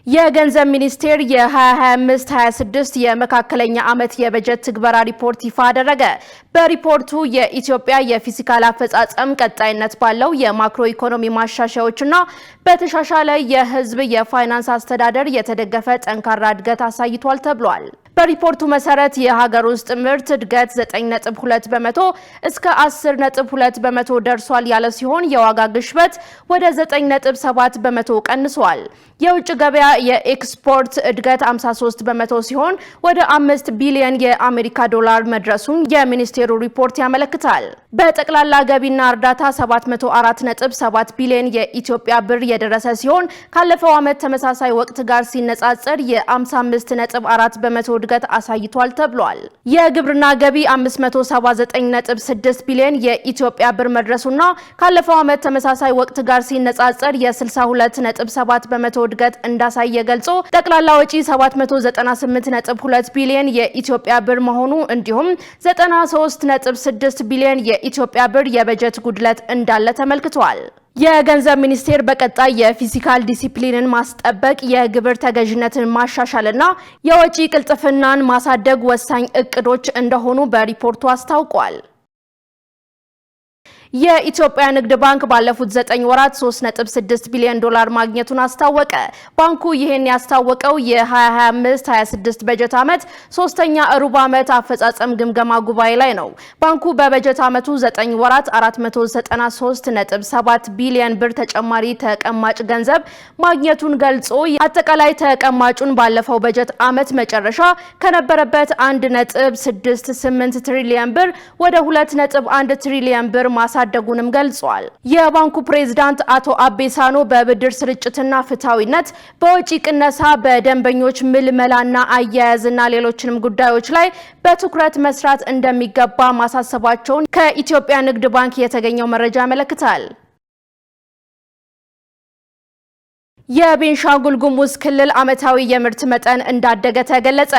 [SPEAKER 4] የገንዘብ ሚኒስቴር የ2025-26 የመካከለኛ ዓመት የበጀት ትግበራ ሪፖርት ይፋ አደረገ። በሪፖርቱ የኢትዮጵያ የፊስካል አፈጻጸም ቀጣይነት ባለው የማክሮ ኢኮኖሚ ማሻሻያዎችና በተሻሻለ የህዝብ የፋይናንስ አስተዳደር የተደገፈ ጠንካራ እድገት አሳይቷል ተብሏል። በሪፖርቱ መሰረት የሀገር ውስጥ ምርት እድገት 9.2 በመቶ እስከ 10.2 በመቶ ደርሷል ያለ ሲሆን የዋጋ ግሽበት ወደ 9.7 በመቶ ቀንሷል። የውጭ ገበያ የኤክስፖርት እድገት 53 በመቶ ሲሆን ወደ 5 ቢሊዮን የአሜሪካ ዶላር መድረሱን የሚኒስቴሩ ሪፖርት ያመለክታል። በጠቅላላ ገቢና እርዳታ 704.7 ቢሊዮን የኢትዮጵያ ብር የደረሰ ሲሆን ካለፈው ዓመት ተመሳሳይ ወቅት ጋር ሲነጻጸር የ55.4 በመቶ እድገት አሳይቷል ተብሏል። የግብርና ገቢ 579.6 ቢሊዮን የኢትዮጵያ ብር መድረሱና ካለፈው ዓመት ተመሳሳይ ወቅት ጋር ሲነጻጸር የ62.7 በመቶ እድገት እንዳሳየ ገልጾ ጠቅላላ ወጪ 798.2 ቢሊዮን የኢትዮጵያ ብር መሆኑ እንዲሁም 93.6 ቢሊዮን የኢትዮጵያ ብር የበጀት ጉድለት እንዳለ ተመልክቷል። የገንዘብ ሚኒስቴር በቀጣይ የፊስካል ዲሲፕሊንን ማስጠበቅ፣ የግብር ተገዥነትን ማሻሻልና የወጪ ቅልጥፍናን ማሳደግ ወሳኝ እቅዶች እንደሆኑ በሪፖርቱ አስታውቋል። የኢትዮጵያ ንግድ ባንክ ባለፉት 9 ወራት 3.6 ቢሊዮን ዶላር ማግኘቱን አስታወቀ። ባንኩ ይህን ያስታወቀው የ2025-26 በጀት ዓመት 3ኛ ሩብ ዓመት አፈጻጸም ግምገማ ጉባኤ ላይ ነው። ባንኩ በበጀት ዓመቱ 9 ወራት 493.7 ቢሊዮን ብር ተጨማሪ ተቀማጭ ገንዘብ ማግኘቱን ገልጾ አጠቃላይ ተቀማጩን ባለፈው በጀት ዓመት መጨረሻ ከነበረበት 1.68 ትሪሊዮን ብር ወደ 2.1 ትሪሊዮን ብር ማሳደጉንም ገልጿል። የባንኩ ፕሬዝዳንት አቶ አቤሳኖ በብድር ስርጭትና ፍትሃዊነት፣ በወጪ ቅነሳ፣ በደንበኞች ምልመላና አያያዝና ሌሎችንም ጉዳዮች ላይ በትኩረት መስራት እንደሚገባ ማሳሰባቸውን ከኢትዮጵያ ንግድ ባንክ የተገኘው መረጃ ያመለክታል። የቤንሻንጉል ጉሙዝ ክልል ዓመታዊ የምርት መጠን እንዳደገ ተገለጸ።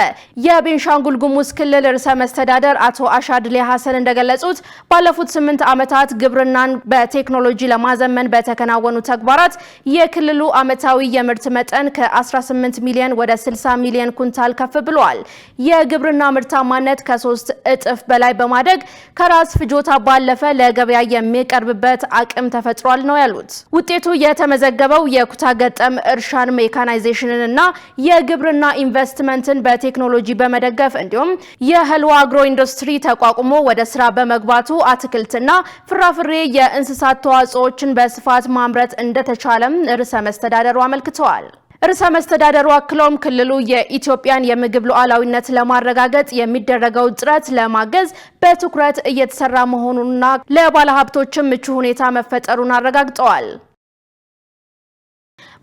[SPEAKER 4] የቤንሻንጉል ጉሙዝ ክልል ርዕሰ መስተዳደር አቶ አሻድሌ ሐሰን እንደገለጹት ባለፉት 8 ዓመታት ግብርናን በቴክኖሎጂ ለማዘመን በተከናወኑ ተግባራት የክልሉ ዓመታዊ የምርት መጠን ከ18 ሚሊዮን ወደ 60 ሚሊዮን ኩንታል ከፍ ብሏል። የግብርና ምርታማነት ከ3 እጥፍ በላይ በማደግ ከራስ ፍጆታ ባለፈ ለገበያ የሚቀርብበት አቅም ተፈጥሯል ነው ያሉት። ውጤቱ የተመዘገበው የኩታ ጠም እርሻን ሜካናይዜሽንን እና የግብርና ኢንቨስትመንትን በቴክኖሎጂ በመደገፍ እንዲሁም የህልዋ አግሮ ኢንዱስትሪ ተቋቁሞ ወደ ስራ በመግባቱ አትክልትና ፍራፍሬ የእንስሳት ተዋጽኦችን በስፋት ማምረት እንደተቻለም ርዕሰ መስተዳደሩ አመልክተዋል። ርዕሰ መስተዳደሩ አክለውም ክልሉ የኢትዮጵያን የምግብ ሉዓላዊነት ለማረጋገጥ የሚደረገው ጥረት ለማገዝ በትኩረት እየተሰራ መሆኑንና ለባለሀብቶችም ምቹ ሁኔታ መፈጠሩን አረጋግጠዋል።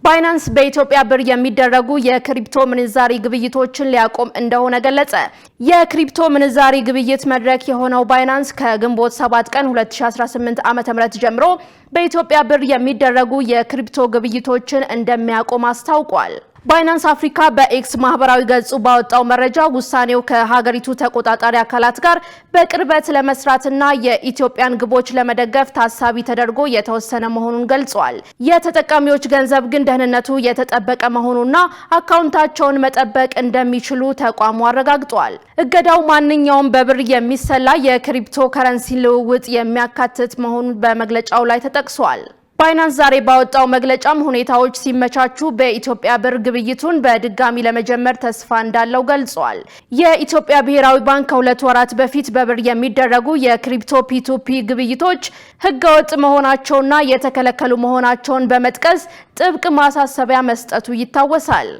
[SPEAKER 4] ባይናንስ በኢትዮጵያ ብር የሚደረጉ የክሪፕቶ ምንዛሪ ግብይቶችን ሊያቆም እንደሆነ ገለጸ። የክሪፕቶ ምንዛሪ ግብይት መድረክ የሆነው ባይናንስ ከግንቦት 7 ቀን 2018 ዓ.ም ጀምሮ በኢትዮጵያ ብር የሚደረጉ የክሪፕቶ ግብይቶችን እንደሚያቆም አስታውቋል። ባይናንስ አፍሪካ በኤክስ ማህበራዊ ገጹ ባወጣው መረጃ ውሳኔው ከሀገሪቱ ተቆጣጣሪ አካላት ጋር በቅርበት ለመስራትና የኢትዮጵያን ግቦች ለመደገፍ ታሳቢ ተደርጎ የተወሰነ መሆኑን ገልጿል። የተጠቃሚዎች ገንዘብ ግን ደህንነቱ የተጠበቀ መሆኑና አካውንታቸውን መጠበቅ እንደሚችሉ ተቋሙ አረጋግጧል። እገዳው ማንኛውም በብር የሚሰላ የክሪፕቶ ከረንሲ ልውውጥ የሚያካትት መሆኑን በመግለጫው ላይ ተጠቅሷል። ባይናንስ ዛሬ ባወጣው መግለጫም ሁኔታዎች ሲመቻቹ በኢትዮጵያ ብር ግብይቱን በድጋሚ ለመጀመር ተስፋ እንዳለው ገልጿል። የኢትዮጵያ ብሔራዊ ባንክ ከ2 ወራት በፊት በብር የሚደረጉ የክሪፕቶ ፒ2ፒ ግብይቶች ህገወጥ መሆናቸውና የተከለከሉ መሆናቸውን በመጥቀስ ጥብቅ ማሳሰቢያ መስጠቱ ይታወሳል።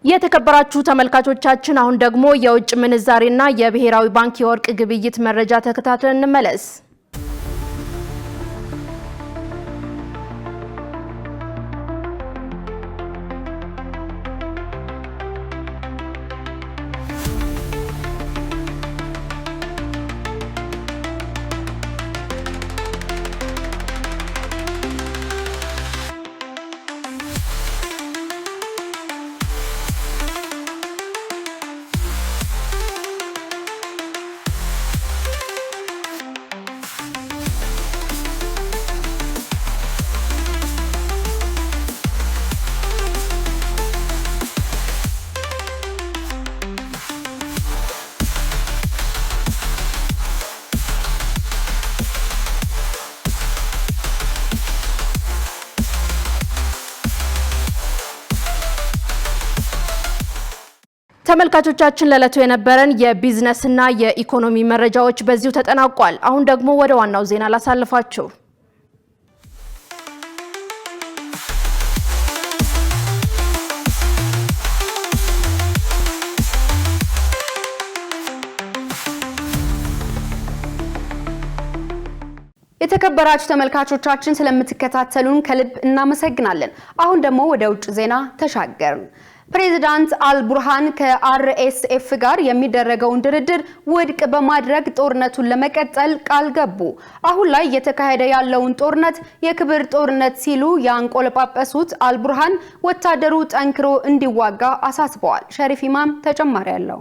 [SPEAKER 4] የተከበራችሁ ተመልካቾቻችን አሁን ደግሞ የውጭ ምንዛሬና የብሔራዊ ባንክ የወርቅ ግብይት መረጃ ተከታትለን እንመለስ። ተመልካቾቻችን ለዕለቱ የነበረን የቢዝነስና የኢኮኖሚ መረጃዎች በዚሁ ተጠናቋል። አሁን ደግሞ ወደ ዋናው ዜና ላሳልፋችሁ።
[SPEAKER 6] የተከበራችሁ ተመልካቾቻችን ስለምትከታተሉን ከልብ እናመሰግናለን። አሁን ደግሞ ወደ ውጭ ዜና ተሻገርን። ፕሬዝዳንት አልቡርሃን ከአርኤስኤፍ ጋር የሚደረገውን ድርድር ውድቅ በማድረግ ጦርነቱን ለመቀጠል ቃል ገቡ። አሁን ላይ እየተካሄደ ያለውን ጦርነት የክብር ጦርነት ሲሉ ያንቆለጳጰሱት አልቡርሃን ወታደሩ ጠንክሮ እንዲዋጋ አሳስበዋል። ሸሪፍ ኢማም ተጨማሪ ያለው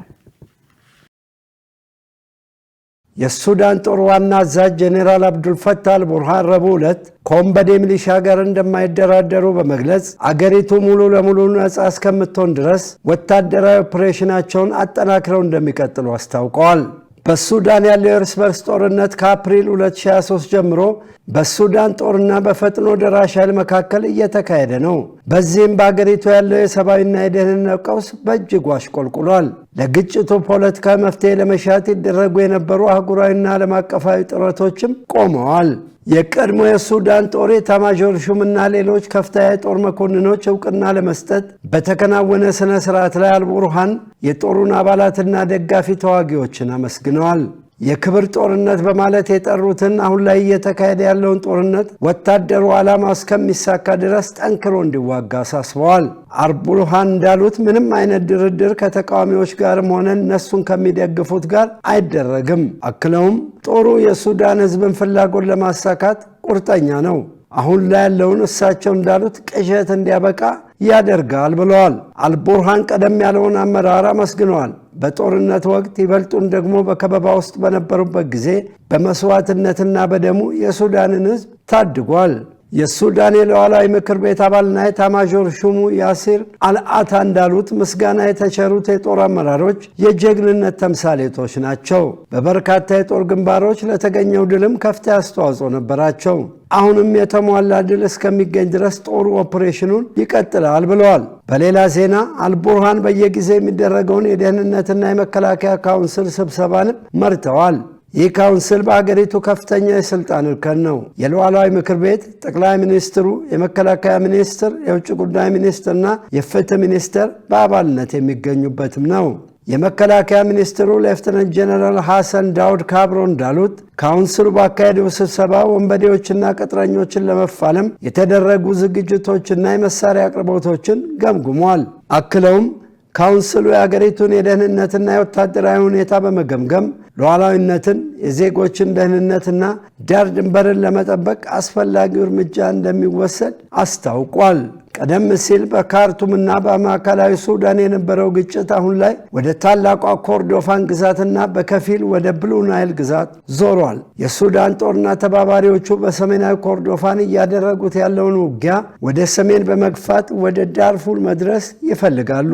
[SPEAKER 3] የሱዳን ጦር ዋና አዛዥ ጄኔራል አብዱልፈታህ አልቡርሃን ረቡዕ ዕለት ከወንበዴ ሚሊሻ ጋር እንደማይደራደሩ በመግለጽ አገሪቱ ሙሉ ለሙሉ ነጻ እስከምትሆን ድረስ ወታደራዊ ኦፕሬሽናቸውን አጠናክረው እንደሚቀጥሉ አስታውቀዋል። በሱዳን ያለው የእርስ በርስ ጦርነት ከአፕሪል 2023 ጀምሮ በሱዳን ጦርና በፈጥኖ ደራሽ ኃይል መካከል እየተካሄደ ነው። በዚህም በአገሪቱ ያለው የሰብአዊና የደህንነት ቀውስ በእጅጉ አሽቆልቁሏል። ለግጭቱ ፖለቲካዊ መፍትሄ ለመሻት ይደረጉ የነበሩ አህጉራዊና ዓለም አቀፋዊ ጥረቶችም ቆመዋል። የቀድሞ የሱዳን ጦር ኤታማዦር ሹምና ሌሎች ከፍተኛ የጦር መኮንኖች እውቅና ለመስጠት በተከናወነ ስነ ስርዓት ላይ አልቡርሃን የጦሩን አባላትና ደጋፊ ተዋጊዎችን አመስግነዋል። የክብር ጦርነት በማለት የጠሩትን አሁን ላይ እየተካሄደ ያለውን ጦርነት ወታደሩ ዓላማው እስከሚሳካ ድረስ ጠንክሮ እንዲዋጋ አሳስበዋል። አልቡርሃን እንዳሉት ምንም አይነት ድርድር ከተቃዋሚዎች ጋርም ሆነ እነሱን ከሚደግፉት ጋር አይደረግም። አክለውም ጦሩ የሱዳን ሕዝብን ፍላጎት ለማሳካት ቁርጠኛ ነው። አሁን ላይ ያለውን እሳቸው እንዳሉት ቅዠት እንዲያበቃ ያደርጋል ብለዋል። አልቡርሃን ቀደም ያለውን አመራር አመስግነዋል። በጦርነት ወቅት ይበልጡን ደግሞ በከበባ ውስጥ በነበሩበት ጊዜ በመስዋዕትነትና በደሙ የሱዳንን ሕዝብ ታድጓል። የሱዳን የሉዓላዊ ምክር ቤት አባልና ኤታማዦር ሹሙ ያሲር አልአታ እንዳሉት ምስጋና የተቸሩት የጦር አመራሮች የጀግንነት ተምሳሌቶች ናቸው። በበርካታ የጦር ግንባሮች ለተገኘው ድልም ከፍተኛ አስተዋጽኦ ነበራቸው። አሁንም የተሟላ ድል እስከሚገኝ ድረስ ጦሩ ኦፕሬሽኑን ይቀጥላል ብለዋል። በሌላ ዜና አልቡርሃን በየጊዜው የሚደረገውን የደህንነትና የመከላከያ ካውንስል ስብሰባንም መርተዋል። ይህ ካውንስል በአገሪቱ ከፍተኛ የስልጣን እርከን ነው። የሉዓላዊ ምክር ቤት፣ ጠቅላይ ሚኒስትሩ፣ የመከላከያ ሚኒስትር፣ የውጭ ጉዳይ ሚኒስትርና የፍትህ ሚኒስትር በአባልነት የሚገኙበትም ነው። የመከላከያ ሚኒስትሩ ሌፍተናንት ጀነራል ሐሰን ዳውድ ካብሮ እንዳሉት ካውንስሉ ባካሄደው ስብሰባ ወንበዴዎችና ቅጥረኞችን ለመፋለም የተደረጉ ዝግጅቶችና የመሳሪያ አቅርቦቶችን ገምግሟል። አክለውም ካውንስሉ የአገሪቱን የደህንነትና የወታደራዊ ሁኔታ በመገምገም ሉዓላዊነትን፣ የዜጎችን ደህንነትና ዳር ድንበርን ለመጠበቅ አስፈላጊው እርምጃ እንደሚወሰድ አስታውቋል። ቀደም ሲል በካርቱምና በማዕከላዊ ሱዳን የነበረው ግጭት አሁን ላይ ወደ ታላቋ ኮርዶፋን ግዛትና በከፊል ወደ ብሉ ናይል ግዛት ዞሯል። የሱዳን ጦርና ተባባሪዎቹ በሰሜናዊ ኮርዶፋን እያደረጉት ያለውን ውጊያ ወደ ሰሜን በመግፋት ወደ ዳርፉር መድረስ ይፈልጋሉ።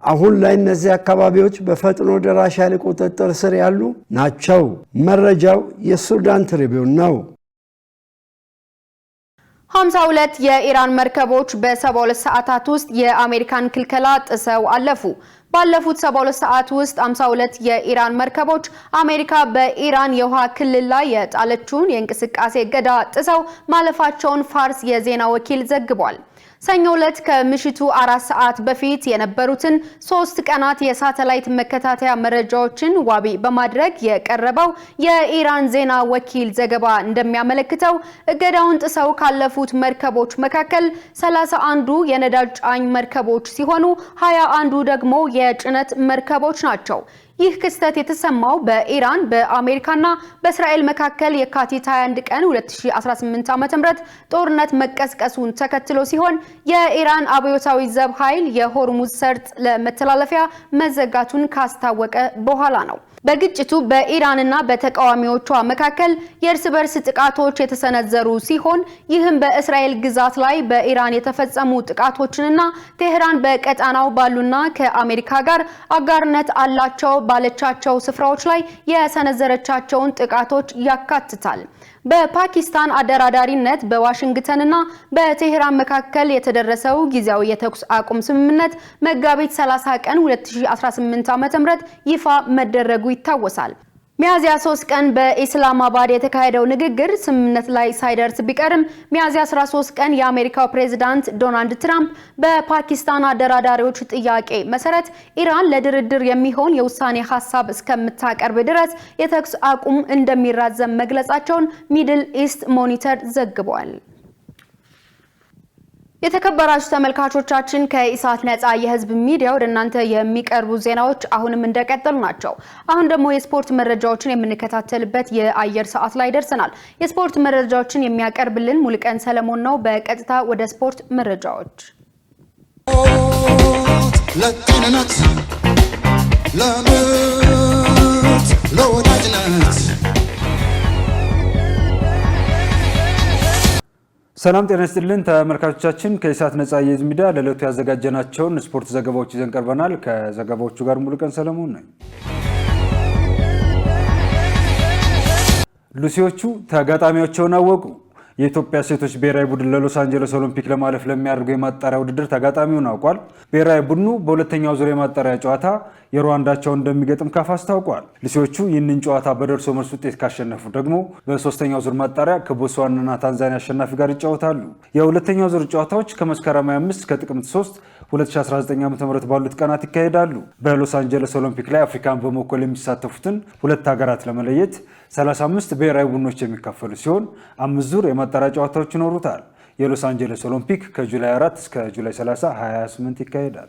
[SPEAKER 3] አሁን ላይ እነዚህ አካባቢዎች በፈጥኖ ደራሽ ኃይል ቁጥጥር ስር ያሉ ናቸው። መረጃው የሱዳን ትሪቢዩን ነው።
[SPEAKER 6] 52 የኢራን መርከቦች በ72 ሰዓታት ውስጥ የአሜሪካን ክልከላ ጥሰው አለፉ። ባለፉት 72 ሰዓት ውስጥ 52 የኢራን መርከቦች አሜሪካ በኢራን የውሃ ክልል ላይ የጣለችውን የእንቅስቃሴ እገዳ ጥሰው ማለፋቸውን ፋርስ የዜና ወኪል ዘግቧል። ሰኞ ዕለት ከምሽቱ 4 ሰዓት በፊት የነበሩትን 3 ቀናት የሳተላይት መከታተያ መረጃዎችን ዋቢ በማድረግ የቀረበው የኢራን ዜና ወኪል ዘገባ እንደሚያመለክተው እገዳውን ጥሰው ካለፉት መርከቦች መካከል 31ዱ የነዳጅ ጫኝ መርከቦች ሲሆኑ 21ዱ ደግሞ የጭነት መርከቦች ናቸው። ይህ ክስተት የተሰማው በኢራን በአሜሪካና በእስራኤል መካከል የካቲት 21 ቀን 2018 ዓ.ም ጦርነት መቀስቀሱን ተከትሎ ሲሆን የኢራን አብዮታዊ ዘብ ኃይል የሆርሙዝ ሰርጥ ለመተላለፊያ መዘጋቱን ካስታወቀ በኋላ ነው። በግጭቱ በኢራንና በተቃዋሚዎቿ መካከል የእርስ በርስ ጥቃቶች የተሰነዘሩ ሲሆን ይህም በእስራኤል ግዛት ላይ በኢራን የተፈጸሙ ጥቃቶችንና ቴህራን በቀጣናው ባሉና ከአሜሪካ ጋር አጋርነት አላቸው ባለቻቸው ስፍራዎች ላይ የሰነዘረቻቸውን ጥቃቶች ያካትታል። በፓኪስታን አደራዳሪነት በዋሽንግተንና በቴህራን መካከል የተደረሰው ጊዜያዊ የተኩስ አቁም ስምምነት መጋቢት 30 ቀን 2018 ዓ.ም ይፋ መደረጉ ይታወሳል። ሚያዝያ 3 ቀን በኢስላማባድ የተካሄደው ንግግር ስምምነት ላይ ሳይደርስ ቢቀርም ሚያዝያ 13 ቀን የአሜሪካው ፕሬዝዳንት ዶናልድ ትራምፕ በፓኪስታን አደራዳሪዎች ጥያቄ መሰረት ኢራን ለድርድር የሚሆን የውሳኔ ሐሳብ እስከምታቀርብ ድረስ የተኩስ አቁም እንደሚራዘም መግለጻቸውን ሚድል ኢስት ሞኒተር ዘግቧል። የተከበራችሁ ተመልካቾቻችን ከኢሳት ነፃ የህዝብ ሚዲያ ወደ እናንተ የሚቀርቡ ዜናዎች አሁንም እንደቀጠሉ ናቸው። አሁን ደግሞ የስፖርት መረጃዎችን የምንከታተልበት የአየር ሰዓት ላይ ደርሰናል። የስፖርት መረጃዎችን የሚያቀርብልን ሙሉቀን ሰለሞን ነው። በቀጥታ ወደ ስፖርት መረጃዎች ለጥነናት ለምት ለወዳጅነት
[SPEAKER 1] ሰላም ጤና ይስጥልን ተመልካቾቻችን ከኢሳት ነፃ የህዝብ ሚዲያ ለዕለቱ ያዘጋጀናቸውን ስፖርት ዘገባዎች ይዘን ቀርበናል። ከዘገባዎቹ ጋር ሙሉቀን ሰለሞን ነኝ። ሉሲዎቹ ተጋጣሚያቸውን አወቁ። የኢትዮጵያ ሴቶች ብሔራዊ ቡድን ለሎስ አንጀለስ ኦሎምፒክ ለማለፍ ለሚያደርገው የማጣሪያ ውድድር ተጋጣሚውን አውቋል። ብሔራዊ ቡድኑ በሁለተኛው ዙር የማጣሪያ ጨዋታ የሩዋንዳቸውን እንደሚገጥም ካፍ አስታውቋል። ሉሲዎቹ ይህንን ጨዋታ በደርሶ መልስ ውጤት ካሸነፉ ደግሞ በሶስተኛው ዙር ማጣሪያ ከቦትስዋናና ታንዛኒያ አሸናፊ ጋር ይጫወታሉ። የሁለተኛው ዙር ጨዋታዎች ከመስከረም 25 እስከ ጥቅምት 3 2019 ዓ.ም ባሉት ቀናት ይካሄዳሉ። በሎስ አንጀለስ ኦሎምፒክ ላይ አፍሪካን በመወከል የሚሳተፉትን ሁለት ሀገራት ለመለየት 35 ብሔራዊ ቡድኖች የሚካፈሉ ሲሆን 5 ዙር የማጣሪያ ጨዋታዎች ይኖሩታል። የሎስ አንጀለስ ኦሎምፒክ ከጁላይ 4 እስከ ጁላይ 30 2028 ይካሄዳል።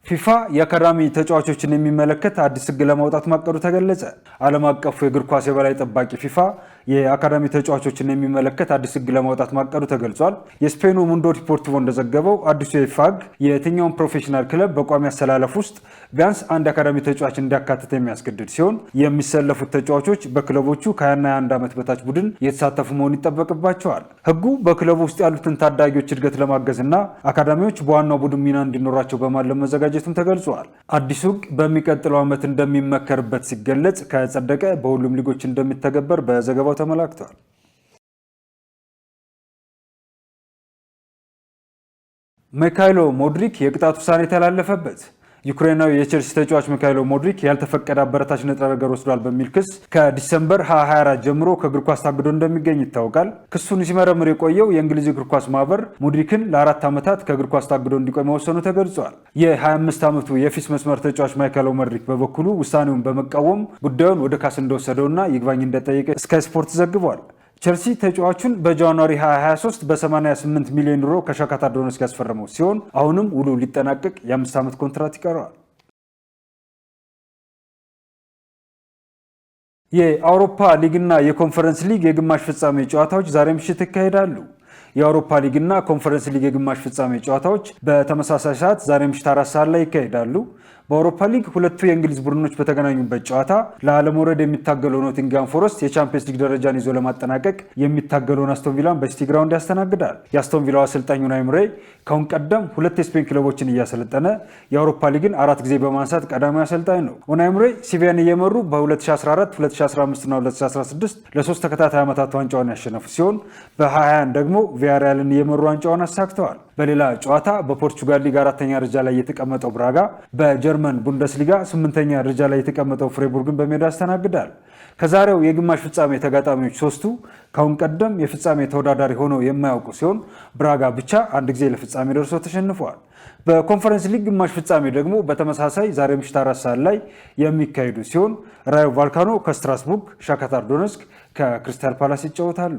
[SPEAKER 1] ፊፋ የአካዳሚ ተጫዋቾችን የሚመለከት አዲስ ሕግ ለማውጣት ማቀዱ ተገለጸ። ዓለም አቀፉ የእግር ኳስ የበላይ ጠባቂ ፊፋ የአካዳሚ ተጫዋቾችን የሚመለከት አዲስ ሕግ ለማውጣት ማቀዱ ተገልጿል። የስፔኑ ሙንዶ ዲፖርቲቮ እንደዘገበው አዲሱ የፊፋ ሕግ የትኛውን ፕሮፌሽናል ክለብ በቋሚ አሰላለፍ ውስጥ ቢያንስ አንድ አካዳሚ ተጫዋች እንዲያካትት የሚያስገድድ ሲሆን የሚሰለፉት ተጫዋቾች በክለቦቹ ከ21 ዓመት በታች ቡድን የተሳተፉ መሆን ይጠበቅባቸዋል። ሕጉ በክለቡ ውስጥ ያሉትን ታዳጊዎች እድገት ለማገዝና አካዳሚዎች በዋናው ቡድን ሚና እንዲኖራቸው በማለም መዘጋጀቱም ተገልጿል። አዲሱ ሕግ በሚቀጥለው ዓመት እንደሚመከርበት ሲገለጽ ከጸደቀ በሁሉም ሊጎች እንደሚተገበር በዘገባው ተመላክቷል። ሚካይሎ ሞድሪክ የቅጣት ውሳኔ ተላለፈበት። ዩክሬናዊ የቼልሲ ተጫዋች ሚካይሎ ሞድሪክ ያልተፈቀደ አበረታች ንጥረ ነገር ወስዷል በሚል ክስ ከዲሰምበር 2024 ጀምሮ ከእግር ኳስ ታግዶ እንደሚገኝ ይታወቃል። ክሱን ሲመረምር የቆየው የእንግሊዝ እግር ኳስ ማህበር ሙድሪክን ለ4 ዓመታት ከእግር ኳስ ታግዶ እንዲቆይ መወሰኑ ተገልጿል። የ25 ዓመቱ የፊት መስመር ተጫዋች ሚካይሎ ሞድሪክ በበኩሉ ውሳኔውን በመቃወም ጉዳዩን ወደ ካስ እንደወሰደውና ይግባኝ እንደጠየቀ ስካይ ስፖርት ዘግቧል። ቸልሲ ተጫዋቹን በጃንዋሪ 2023 በ88 ሚሊዮን ዩሮ ከሻክታር ዶኔትስክ ያስፈረመው ሲሆን አሁንም ውሉ ሊጠናቀቅ የ5 ዓመት ኮንትራት ይቀረዋል። የአውሮፓ ሊግና የኮንፈረንስ ሊግ የግማሽ ፍጻሜ ጨዋታዎች ዛሬ ምሽት ይካሄዳሉ። የአውሮፓ ሊግና ኮንፈረንስ ሊግ የግማሽ ፍጻሜ ጨዋታዎች በተመሳሳይ ሰዓት ዛሬ ምሽት 4 ሰዓት ላይ ይካሄዳሉ። በአውሮፓ ሊግ ሁለቱ የእንግሊዝ ቡድኖች በተገናኙበት ጨዋታ ለአለመውረድ የሚታገለው ኖቲንግሃም ፎረስት የቻምፒየንስ ሊግ ደረጃን ይዞ ለማጠናቀቅ የሚታገለውን አስቶን ቪላን በሲቲ ግራውንድ ያስተናግዳል። የአስቶን ቪላው አሰልጣኝ ኡናይ ኤምሬ ከአሁን ቀደም 2 የስፔን ክለቦችን እያሰለጠነ የአውሮፓ ሊግን 4 ጊዜ በማንሳት ቀዳሚ አሰልጣኝ ነው። ኡናይ ኤምሬ ሲቪያን እየመሩ በ2014፣ 2015 እና 2016 ለ3 ተከታታይ ዓመታት ዋንጫውን ያሸነፉ ሲሆን በ2021 ደግሞ ቪያሪያልን እየመሩ ዋንጫውን አሳክተዋል። በሌላ ጨዋታ በፖርቹጋል ሊግ 4ኛ ደረጃ ላይ የተቀመጠው ብራጋ በጀርመን ቡንደስሊጋ 8ኛ ደረጃ ላይ የተቀመጠው ፍሬቡርግን በሜዳ ያስተናግዳል። ከዛሬው የግማሽ ፍጻሜ ተጋጣሚዎች 3ቱ ከአሁን ቀደም የፍጻሜ ተወዳዳሪ ሆነው የማያውቁ ሲሆን ብራጋ ብቻ አንድ ጊዜ ለፍጻሜ ደርሶ ተሸንፏል። በኮንፈረንስ ሊግ ግማሽ ፍጻሜ ደግሞ በተመሳሳይ ዛሬ ምሽት 4 ሰዓት ላይ የሚካሄዱ ሲሆን ራዮ ቫልካኖ ከስትራስቡርግ፣ ሻክታር ዶኔትስክ ከክሪስታል ፓላስ ይጫወታሉ።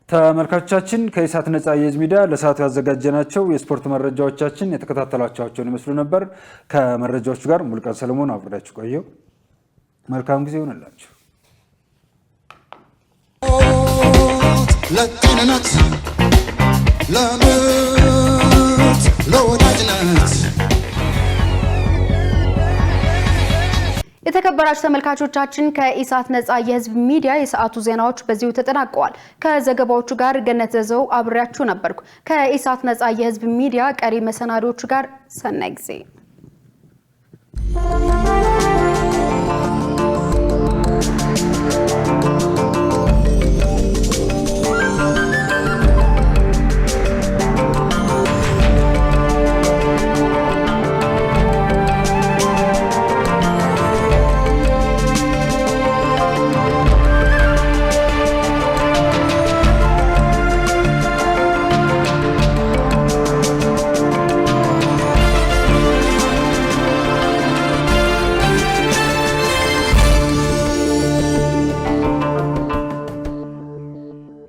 [SPEAKER 1] ተመልካቾቻችን ከኢሳት ነፃ የህዝብ ሚዲያ ለሰዓቱ ያዘጋጀናቸው የስፖርት መረጃዎቻችን የተከታተላችኋቸውን ይመስሉ ነበር። ከመረጃዎቹ ጋር ሙሉቀን ሰለሞን አብሬያችሁ ቆየሁ። መልካም ጊዜ ይሆንላችሁ። ለጤንነት ለምት ለወዳጅነት
[SPEAKER 6] የተከበራችሁ ተመልካቾቻችን ከኢሳት ነጻ የህዝብ ሚዲያ የሰዓቱ ዜናዎች በዚሁ ተጠናቀዋል። ከዘገባዎቹ ጋር ገነት ዘዘው አብሬያችሁ ነበርኩ። ከኢሳት ነጻ የህዝብ ሚዲያ ቀሪ መሰናዶቹ ጋር ሰናይ ጊዜ